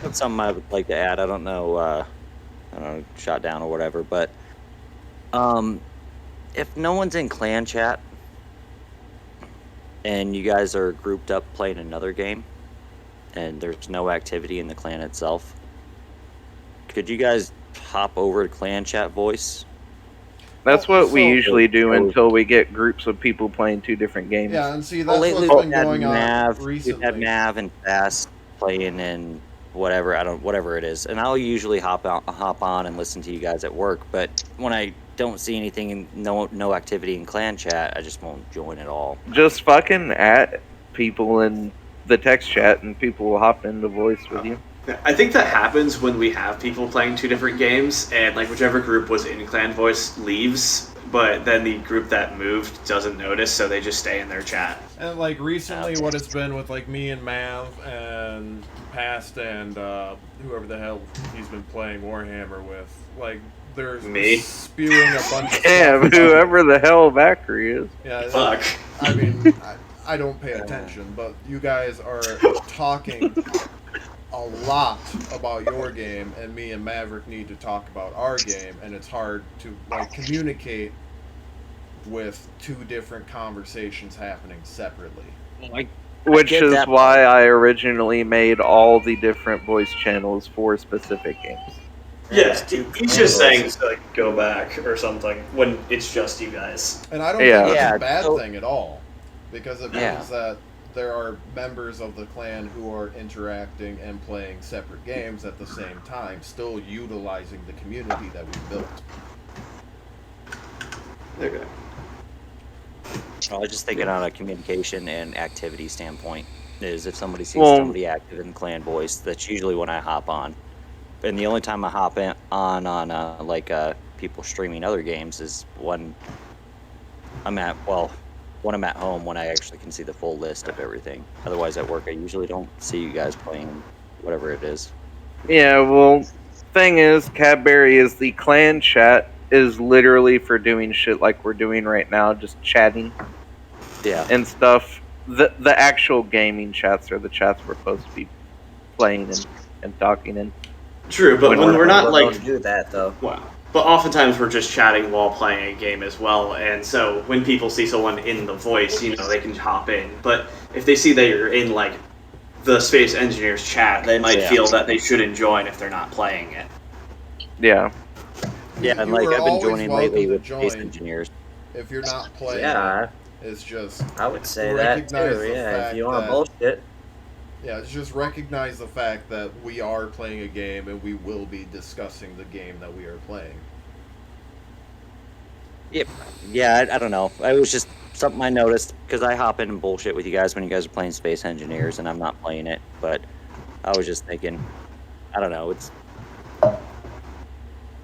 That's something I would like to add. I don't know, shot down or whatever, but if no one's in clan chat and you guys are grouped up playing another game and there's no activity in the clan itself, could you guys hop over to clan chat voice? That's what we usually do until we get groups of people playing two different games. Yeah, and see, that's lately what's been going on recently. We've had Mav and Bass playing in whatever it is, and I'll usually hop on and listen to you guys at work. But when I don't see anything and no activity in clan chat, I just won't join at all. Just fucking at people in the text chat, and people will hop into voice with you. I think that happens when we have people playing two different games, and like whichever group was in clan voice leaves, but then the group that moved doesn't notice, so they just stay in their chat. And like recently, what it's been with like me and Mav and Past and whoever the hell he's been playing Warhammer with, like they're spewing a bunch of Damn, whoever the hell Valkyrie is. Yeah, fuck. I mean, I don't pay attention, but you guys are talking a lot about your game, and me and Maverick need to talk about our game, and it's hard to like communicate with two different conversations happening separately. Which is why I originally made all the different voice channels for specific games. Yeah, he's just saying to like go back or something when it's just you guys. And I don't think it's a bad thing at all, because it means that there are members of the clan who are interacting and playing separate games at the same time, still utilizing the community that we built. Okay. I was just thinking on a communication and activity standpoint, is if somebody sees somebody active in clan voice, that's usually when I hop on. And the only time I hop on people streaming other games is when I'm at home, when I actually can see the full list of everything. Otherwise, at work, I usually don't see you guys playing whatever it is. Yeah, well, thing is, Cadbury is the clan chat is literally for doing shit like we're doing right now, just chatting. Yeah. And stuff. The actual gaming chats are the chats we're supposed to be playing and talking in. True, but when we're not like don't do that though. Wow. But oftentimes we're just chatting while playing a game as well, and so when people see someone in the voice, they can hop in. But if they see that you're in like the Space Engineers chat, they might feel that they shouldn't join if they're not playing it. Yeah. Yeah, and like I've been joining lately with Space Engineers. If you're not playing, it's just I would say that too. Yeah, if you want to bullshit. Yeah, it's just recognize the fact that we are playing a game and we will be discussing the game that we are playing. Yep. Yeah, I don't know. It was just something I noticed because I hop in and bullshit with you guys when you guys are playing Space Engineers and I'm not playing it. But I was just thinking, I don't know. It's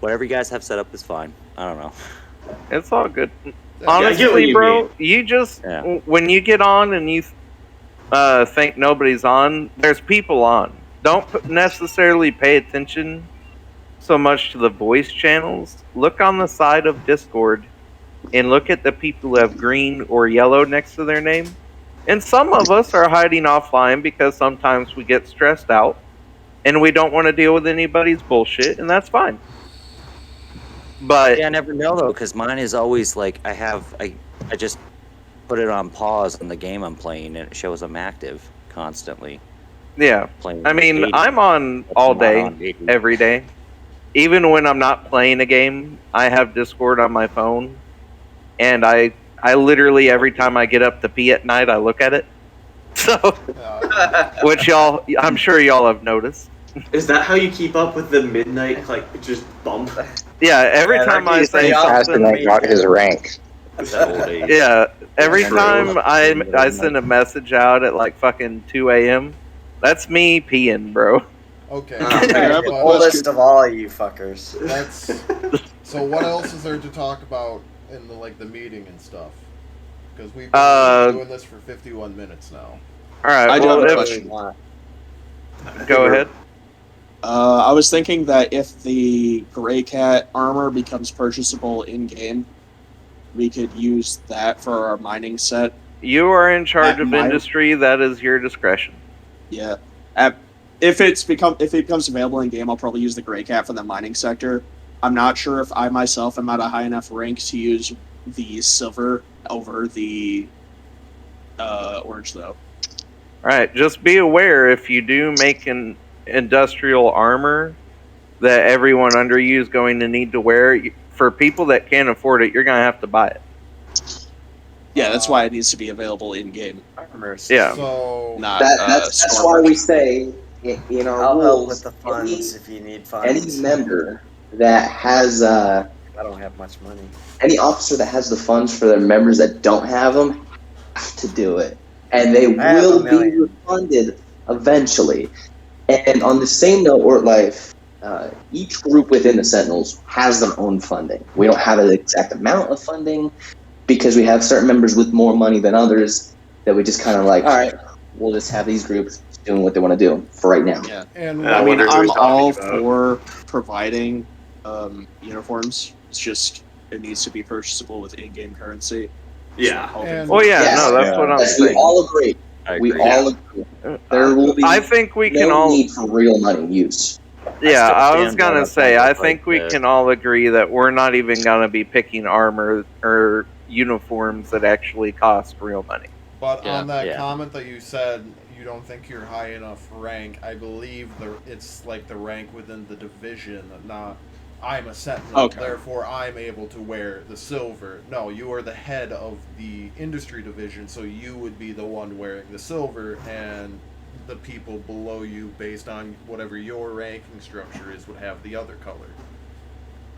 whatever you guys have set up is fine. I don't know. It's all good. Honestly, bro, you just when you get on and you think nobody's on, there's people on. Don't necessarily pay attention so much to the voice channels. Look on the side of Discord. and look at the people who have green or yellow next to their name. And some of us are hiding offline because sometimes we get stressed out and we don't want to deal with anybody's bullshit, and that's fine. But Yeah, I never know though, because mine is always like I just put it on pause on the game I'm playing, and it shows I'm active constantly. yeah, Playing I mean, 80, I'm on but all I'm not day, on 80. every day. Even when I'm not playing a game, I have Discord on my phone, and I literally every time I get up to pee at night, I look at it. So, which I'm sure y'all have noticed. Is that how you keep up with the midnight like just bump? Yeah, every Yeah, time that I keeps say me up. Fast and I something, got his rank. The old age. yeah, every Yeah, time I true. send a message out at like fucking 2 a.m., that's me peeing, bro. Okay. Okay, I have a but Oldest of all you fuckers. that's so. What else is there to talk about in the meeting and stuff? Because we've been doing this for 51 minutes now. All right, I do well, have a if- question. Go ahead. I was thinking that if the Gray Cat armor becomes purchasable in game, we could use that for our mining set. You are in charge At of my- industry. That is your discretion. Yeah. If it becomes available in game, I'll probably use the Gray Cat for the mining sector. I'm not sure if I myself am at a high enough rank to use the silver over the orange, though. All right, just be aware if you do make an industrial armor that everyone under you is going to need to wear. For people that can't afford it, you're going to have to buy it. Yeah, that's why it needs to be available in game. Yeah. So Not That's why we say in our I'll help rules, with the funds if you need any funds. member that has I don't have much money. any officer that has the funds for their members that don't have them have to do it, and they I have will $1 be million. refunded eventually. And on the same note, Ortlife, each group within the Sentinels has their own funding. We don't have an exact amount of funding because we have certain members with more money than others that we just kind of like, all right, we'll just have these groups doing what they want to do for right now. Yeah. And I mean, wonder who I'm he's talking all about. for providing uniforms. It's just it needs to be purchasable with in-game currency. Yeah. And- Oh yeah, Yes. no, that's what I'm Yes, we saying. all agree. I We agree. all agree. There will be I think we no can all. need for real money use. Yeah, still I was stand by gonna the say, point I of, think like, we the- can all agree that we're not even gonna be picking armor or uniforms that actually cost real money. But Yeah. on that Yeah. comment that you said you don't think you're high enough rank, I believe it's like the rank within the division, not I'm a sentinel, Okay. therefore I'm able to wear the silver. No, you are the head of the industry division, so you would be the one wearing the silver, and the people below you, based on whatever your ranking structure is, would have the other color.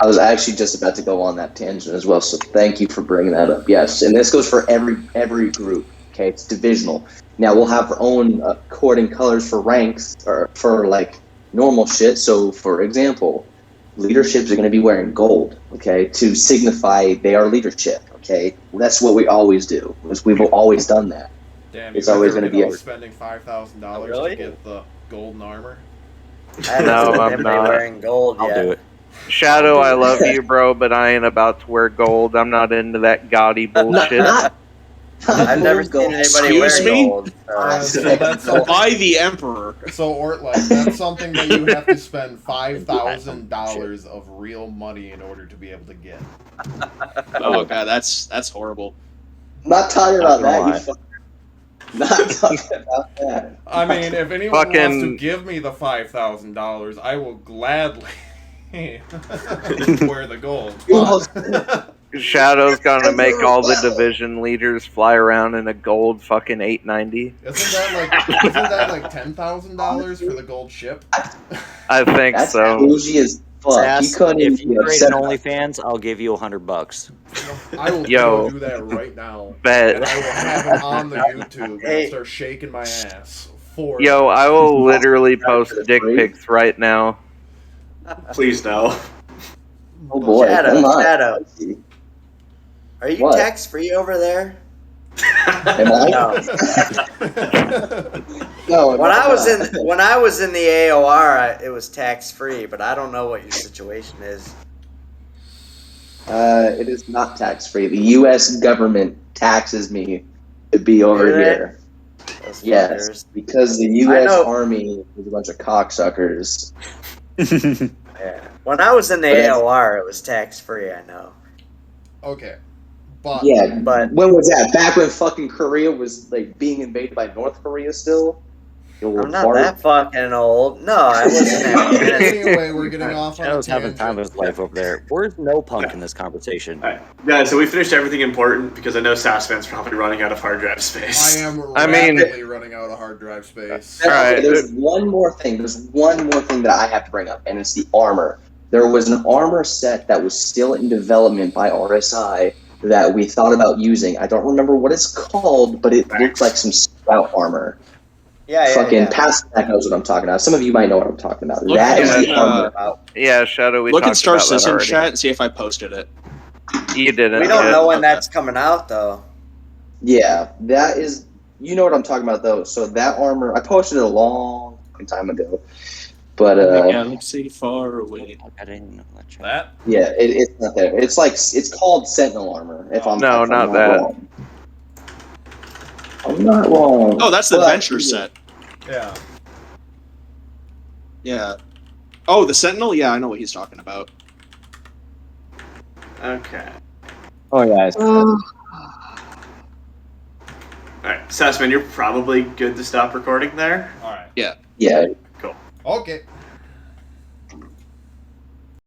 I was actually just about to go on that tangent as well, so thank you for bringing that up. Yes, and this goes for every group. Okay, it's divisional. Now we'll have our own coding colors for ranks or for like normal shit. So, for example, leaderships are going to be wearing gold. Okay, to signify they are leadership. Okay, that's what we always do. We've always done that. Damn, It's you always guys are gonna be a- spending $5,000 Really? to get the golden armor. I haven't No, seen I'm anybody not. wearing gold I'll yet. do it. Shadow, I I'll do love you, bro, but I ain't about to wear gold. I'm not into that gaudy bullshit. Not I've never gold. seen anybody Excuse wear me? gold. So that's something. By the Emperor. So Ortlife, that's something that you have to spend $5,000 of real money in order to be able to get. Oh god, that's horrible. Not talking about Not that. gonna You fuck. Not talking about that. I mean, if anyone wants to Fucking- give me the $5,000, I will gladly wear the gold. But- Shadow's gonna make all the division leaders fly around in a gold fucking 890. Isn't that like $10,000 for the gold ship? I think That's so. bougie as fuck. Sass, You couldn't if even you be create upset an about OnlyFans, I'll give you $100. I will Yo. go do that right now. Bet. And I will have it on the YouTube Hey. and start shaking my ass for Yo, I will literally post dick pics right now. Please no. Oh boy, Shadow, come on. Shadow. Are you What? tax free over there? Am I? No. No. When I was in the AOR, it was tax free, but I don't know what your situation is. It is not tax-free. The U.S. government taxes me to be over Do they? here. Those Yes, fuckers. because the I U.S. know. Army is a bunch of cocksuckers. Yeah. When I was in the But that's- AOR, it was tax free. I know. Okay, but Yeah, But when was that? Back when fucking Korea was like being invaded by North Korea still? You I'm old not fart. that fucking old. No, I was in Afghanistan. anyway, we're getting off on a Shadow's having time of tangent. his life over there. Where's no punk in this conversation? All right, guys. So we finished everything important because I know Sassman's probably running out of hard drive I space. am I mean- rapidly running out of hard drive space. Okay, Alright. there's one more thing. There's one more thing that I have to bring up, and it's the armor. There was an armor set that was still in development by RSI that we thought about using. I don't remember what it's called, but it looked like some scout armor. Yeah, Fucking Pasternak knows what I'm talking about. Some of you might know what I'm talking about. Look That is at, the armor. Yeah, Shadow, we Look talked at Star about that Citizen already. chat and see if I posted it. You didn't. We don't yet. know when Okay. that's coming out, though. Yeah, that is. You know what I'm talking about, though. So that armor, I posted it a long time ago, but Galaxy far away. I didn't know that. Chat. That? yeah, it's not there. It's like it's called Sentinel armor. If I'm No, if not I'm that. Wrong. I'm not wrong. Oh, that's the But- adventure set. Yeah. Yeah. Oh, the Sentinel? Yeah, I know what he's talking about. Okay. Oh yeah. All right, Sassman, you're probably good to stop recording there. All right. Yeah. Cool. Okay.